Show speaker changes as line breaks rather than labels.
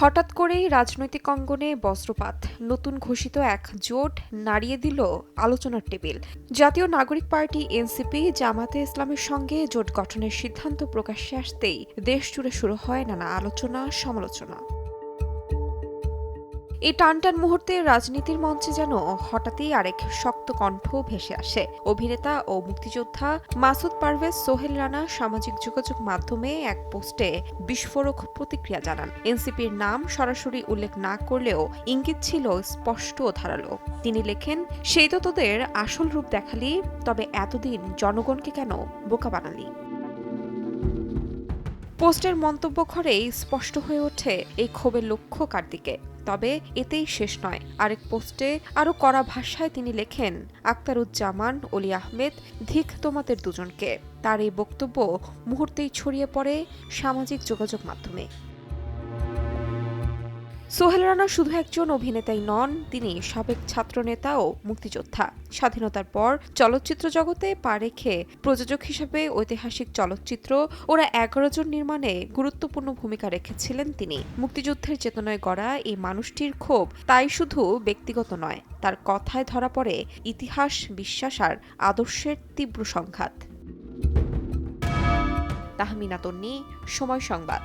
হঠাৎ করেই রাজনৈতিক অঙ্গনে বজ্রপাত, নতুন ঘোষিত এক জোট নাড়িয়ে দিল আলোচনার টেবিল। জাতীয় নাগরিক পার্টি এনসিপি জামাতে ইসলামের সঙ্গে জোট গঠনের সিদ্ধান্ত প্রকাশ্যে আসতেই দেশ জুড়ে শুরু হয় নানা আলোচনা সমালোচনা। এই টানটান মুহূর্তে রাজনীতির মঞ্চে যেন হঠাৎই আরেক শক্ত কণ্ঠ ভেসে আসে। অভিনেতা ও মুক্তিযোদ্ধা মাসুদ পারভেজ সোহেল রানা সামাজিক যোগাযোগ মাধ্যমে এক পোস্টে বিস্ফোরক প্রতিক্রিয়া জানান। এনসিপির নাম সরাসরি উল্লেখ না করলেও ইঙ্গিত ছিল স্পষ্ট ও ধারালো। তিনি লেখেন, সেই তো তোদের আসল রূপ দেখালি, তবে এতদিন জনগণকে কেন বোকা বানালি? পোস্টের মন্তব্য ঘরেই স্পষ্ট হয়ে ওঠে এই ক্ষোভের লক্ষ্য কার দিকে। তবে এতেই শেষ নয়। আরেক পোস্টে আরও কড়া ভাষায় তিনি লেখেন, আক্তারুজ্জামান, অলি আহমেদ, ধিক তোমাদের দুজনকে। তার এই বক্তব্য মুহূর্তেই ছড়িয়ে পড়ে সামাজিক যোগাযোগ মাধ্যমে। সোহেল রানা শুধু একজন অভিনেতাই নন, তিনি সাবেক ছাত্রনেতা ও মুক্তিযোদ্ধা। স্বাধীনতার পর চলচ্চিত্র জগতে পা রেখে প্রযোজক হিসেবে ঐতিহাসিক চলচ্চিত্র ওরা 11 জন নির্মাণে গুরুত্বপূর্ণ ভূমিকা রেখেছিলেন তিনি। মুক্তিযুদ্ধের চেতনায় গড়া এই মানুষটির ক্ষোভ তাই শুধু ব্যক্তিগত নয়, তার কথায় ধরা পড়ে ইতিহাস, বিশ্বাস আর আদর্শের তীব্র সংঘাত। তাহমিনা তন্নি, সময় সংবাদ।